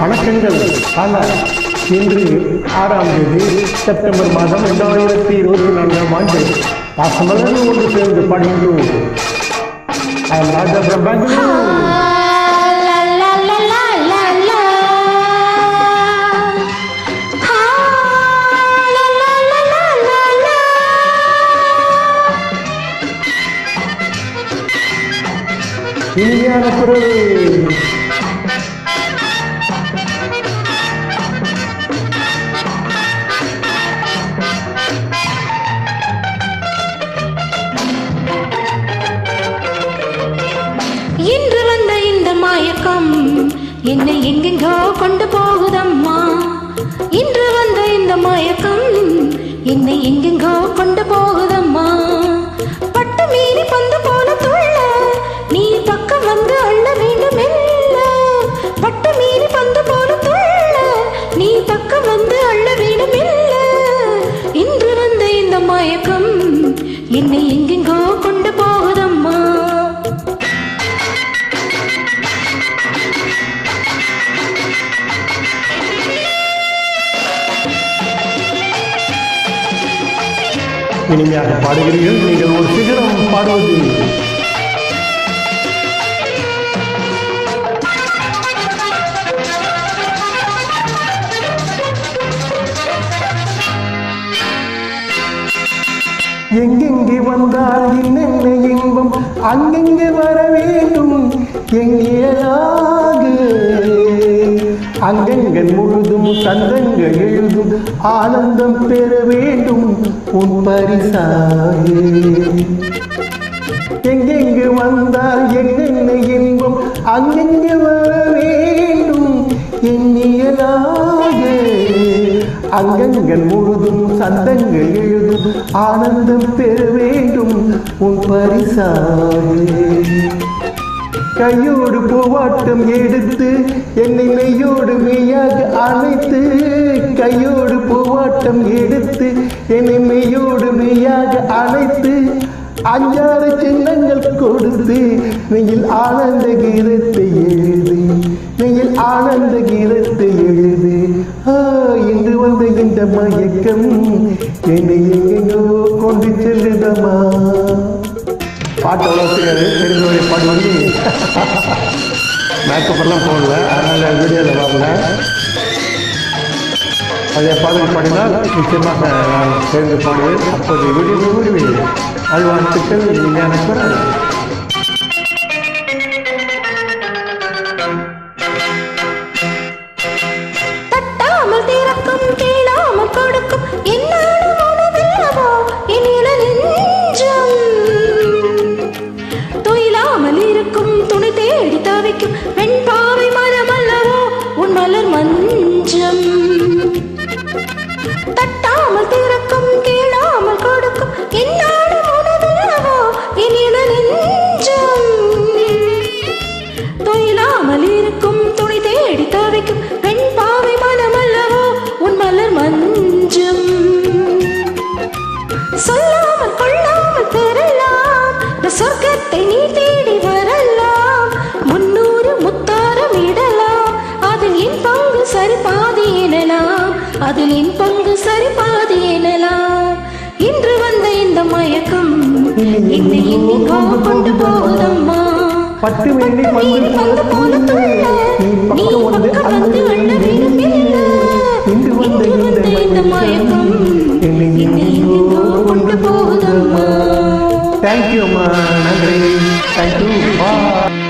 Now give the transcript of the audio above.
வணக்கங்கள். ஆனால் இன்று 6ஆம் தேதி செப்டம்பர் மாதம் 2024ஆம் ஆண்டு பாசமலர் ஒன்று சேர்ந்து பணிந்தோம். I am Raja from Bangalore. இனிமையான குரல். இன்று வந்த இந்த மயக்கம் என்னை எங்கெங்கோ கொண்டு போகுதம்மா. இன்று வந்த இந்த மயக்கம் என்னை எங்கெங்கோ கொண்டு போகுதம்மா. பட்டு மீறி பந்து போல துள்ள நீ பக்கம் வந்து அள்ள வேண்டும் இல்ல. பட்டு மீறி பந்து போல துள்ள நீ பக்கம் வந்து அள்ள வேண்டும் இல்ல. இன்று வந்த இந்த மயக்கம் என்னை எங்கெங்கோ கொண்டு போகுதம்மா. இனிமையாக பாடுகிறீர்கள். நீங்கள் ஒரு சிகரம் பாடுவது எங்கெங்கே வந்தால் என்னென்ன இன்பம் அங்கெங்கே வர வேண்டும். எங்கேயாக அங்கங்கள் முழுதும் சந்தங்கள் எழுதும் ஆனந்தம் பெற வேண்டும் உன் பரிசாக. எங்கெங்கு வந்தால் என்னென்ன இன்பம் அங்கெங்கே வர வேண்டும். எண்ணியலாக அங்கங்கள் முழுதும் சந்தங்கள் எழுதும் ஆனந்தம் பெற வேண்டும் உன் பரிசாக. கையோடு பூவாட்டம் எடுத்து என்னை மெய்யோடு மெய்யாக அணைத்து. கையோடு பூவாட்டம் எடுத்து என்னை மெய்யோடு மெய்யாக அணைத்து. அஞ்சாறு சின்னங்கள் கொடுத்து நெய்யில் ஆனந்த கீதத்தை எழுது. நெய்யில் ஆனந்த கீதத்தை எழுது. இன்று வந்த இந்த மயக்கம் என்னை எங்கெங்கோ கொண்டு செல்லுதமா. பாட்டு அவ்வளோ தெரியாது, தெரிஞ்சவரை பாடி வந்து மேக்கப்பெல்லாம் போடல, அதனால் வீடியோவில் வரல. அதே பாடல் பாடினால் நிச்சயமாக நான் சேர்ந்து பாடுவேன். அப்போது வீடியோ விடுவேன். அது வாழ்த்துக்கள். இனிமையான குரல். தட்டாமல் திறக்கும் கேளாமல் கொடுக்கும் என்னோடு மனதில்லவோ என்னில நெஞ்சம். தொயிலாமல் இருக்கும் துணை தேடி தவிக்கும் பெண் பாவை மரம் அல்லவோ உன் மலர் மஞ்சம். தட்டாமல் திறக்கும் கேளாமல் கொடுக்கும் என்னோடு மனதில்லவோ என்னில நெஞ்சம். தொயிலாமல் இருக்கும் துணை தேடி தவிக்கும் பெண் பாவை மனம் அல்லவோ உன் மலர் மஞ்சம். சொல்லாமல் கொள்ளாமல் பெறலாம் சொர்க்கத்தை நீ தேடி வரலாம். 300 முத்தாரம் இடலாம் அதில் என் பங்கு சரி பாதி எனலாம். அதில் என் பங்கு சரி பாதி எனலாம். இன்று வந்த இந்த மயக்கம் என்னை எங்கெங்கோ கொண்டு போகுதம்மா. பட்டு வேண்டி பந்து போல துள்ள நீ பக்கம் வந்து அள்ள வேண்டும் இல்ல. இன்று வந்த இந்த மயக்கம் என்னை எங்கெங்கோ கொண்டு போகுதம்மா. தேங்க்யூ அம்மா. நன்றி. தேங்க்யூ.